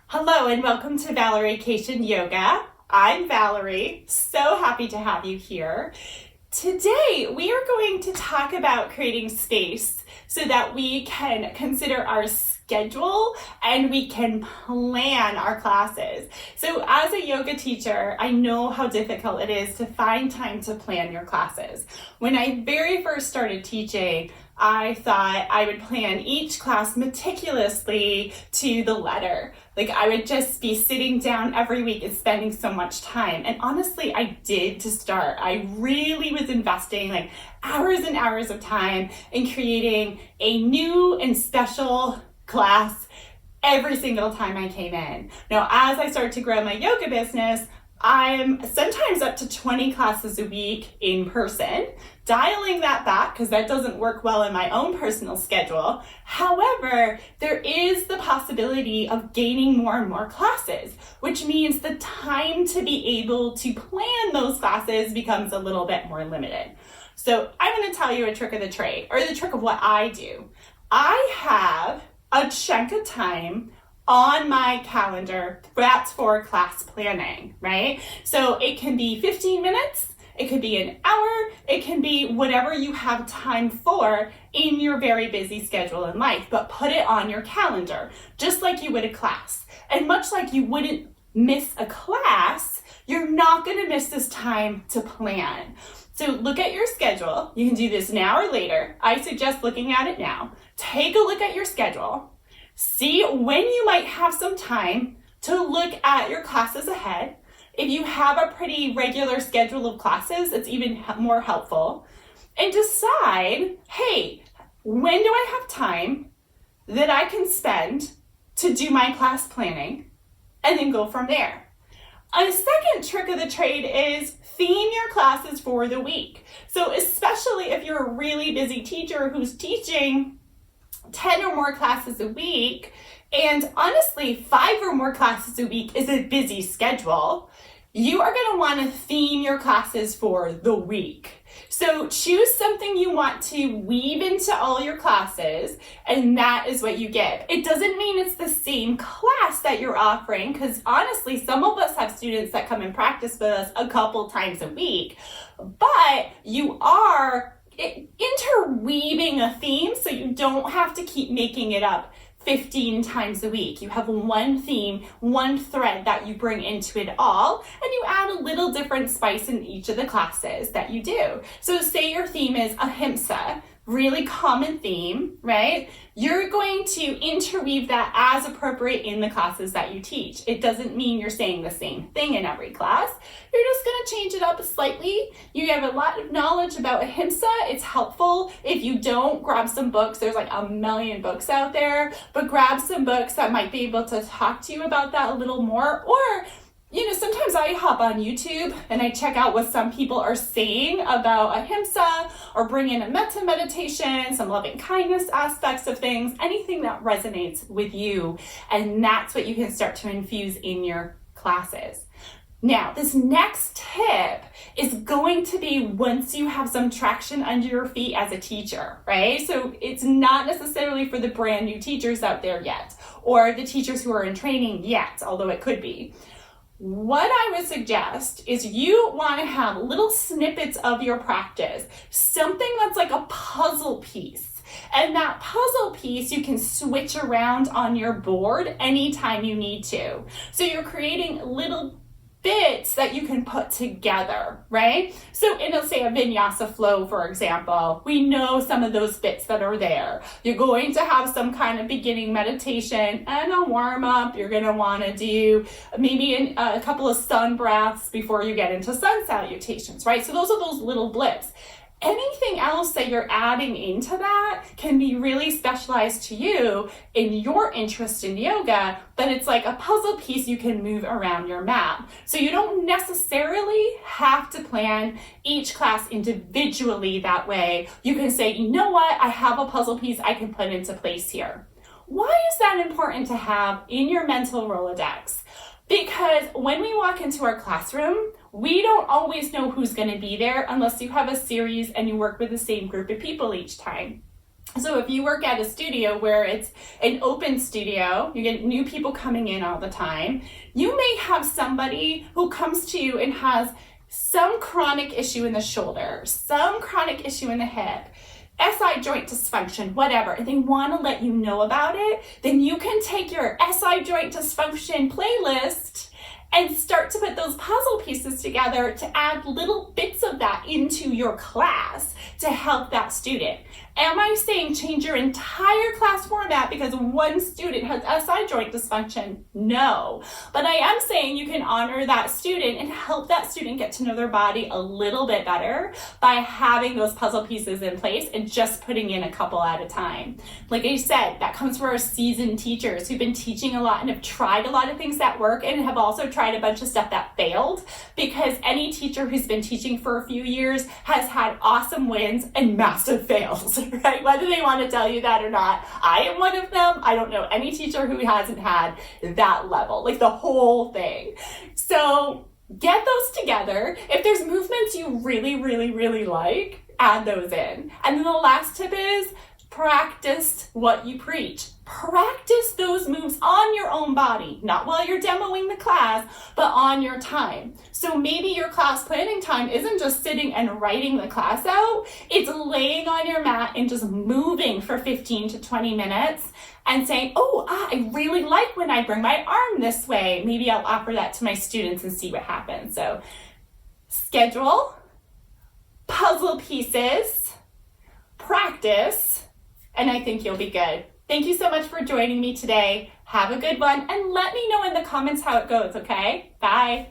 Hello and welcome to valeriekacianyoga. I'm Valerie, so happy to have you here. Today we are going to talk about creating space so that we can consider our schedule and we can plan our classes. So as a yoga teacher, I know how difficult it is to find time to plan your classes. When I very first started teaching, I thought I would plan each class meticulously to the letter. Like I would just be sitting down every week and spending so much time. And honestly, I did to start. I really was investing like hours and hours of time in creating a new and special class every single time I came in. Now, as I started to grow my yoga business, I'm sometimes up to 20 classes a week in person, dialing that back because that doesn't work well in my own personal schedule. However, there is the possibility of gaining more and more classes, which means the time to be able to plan those classes becomes a little bit more limited. So I'm going to tell you a trick of the trade, or the trick of what I do. I have a chunk of time on my calendar that's for class planning, right? So it can be 15 minutes, it could be an hour, it can be whatever you have time for in your very busy schedule in life, but put it on your calendar, just like you would a class. And much like you wouldn't miss a class, you're not gonna miss this time to plan. So look at your schedule. You can do this now or later. I suggest looking at it now. Take a look at your schedule. See when you might have some time to look at your classes ahead. If you have a pretty regular schedule of classes, it's even more helpful. And decide, hey, when do I have time that I can spend to do my class planning? And then go from there. A second trick of the trade is theme your classes for the week. So especially if you're a really busy teacher who's teaching 10 or more classes a week, and honestly, 5 or more classes a week is a busy schedule, you are going to want to theme your classes for the week. So choose something you want to weave into all your classes, and that is what you give. It doesn't mean it's the same class that you're offering, because honestly, some of us have students that come and practice with us a couple times a week, but you are interweaving a theme so you don't have to keep making it up 15 times a week. You have one theme, one thread that you bring into it all, and you add a little different spice in each of the classes that you do. So say your theme is ahimsa, really common theme, right? You're going to interweave that as appropriate in the classes that you teach. It doesn't mean you're saying the same thing in every class. You're just going to change it up slightly. You have a lot of knowledge about ahimsa. It's helpful. If you don't, grab some books. There's like a million books out there, but grab some books that might be able to talk to you about that a little more. Or sometimes I hop on YouTube and I check out what some people are saying about ahimsa, or bring in a metta meditation, some loving kindness aspects of things, anything that resonates with you. And that's what you can start to infuse in your classes. Now, this next tip is going to be once you have some traction under your feet as a teacher, right? So it's not necessarily for the brand new teachers out there yet, or the teachers who are in training yet, although it could be. What I would suggest is you want to have little snippets of your practice, something that's like a puzzle piece. And that puzzle piece you can switch around on your board anytime you need to. So you're creating little bits that you can put together, right? So in, let's say, a vinyasa flow, for example, we know some of those bits that are there. You're going to have some kind of beginning meditation and a warm-up. You're going to want to do maybe a couple of sun breaths before you get into sun salutations, right? So those are those little blips. Anything else that you're adding into that can be really specialized to you in your interest in yoga, but it's like a puzzle piece you can move around your mat. So you don't necessarily have to plan each class individually that way. You can say, you know what, I have a puzzle piece I can put into place here. Why is that important to have in your mental Rolodex? Because when we walk into our classroom, we don't always know who's going to be there unless you have a series and you work with the same group of people each time. So if you work at a studio where it's an open studio, you get new people coming in all the time, you may have somebody who comes to you and has some chronic issue in the shoulder, some chronic issue in the hip, SI joint dysfunction, whatever, and they want to let you know about it. Then you can take your SI joint dysfunction playlist and start to put those puzzle pieces together to add little bits of that into your class to help that student. Am I saying change your entire class format because one student has SI joint dysfunction? No. But I am saying you can honor that student and help that student get to know their body a little bit better by having those puzzle pieces in place and just putting in a couple at a time. Like I said, that comes from our seasoned teachers who've been teaching a lot and have tried a lot of things that work and have also tried a bunch of stuff that failed, because any teacher who's been teaching for a few years has had awesome wins and massive fails. Right? Whether they want to tell you that or not, I am one of them. I don't know any teacher who hasn't had that level, like the whole thing. So get those together. If there's movements you really like, add those in. And then the last tip is practice what you preach. Practice those moves on your own body, not while you're demoing the class, but on your time. So maybe your class planning time isn't just sitting and writing the class out, it's laying on your mat and just moving for 15 to 20 minutes and saying, I really like when I bring my arm this way. Maybe I'll offer that to my students and see what happens. So schedule, puzzle pieces, practice, and I think you'll be good. Thank you so much for joining me today. Have a good one, and let me know in the comments how it goes, okay? Bye.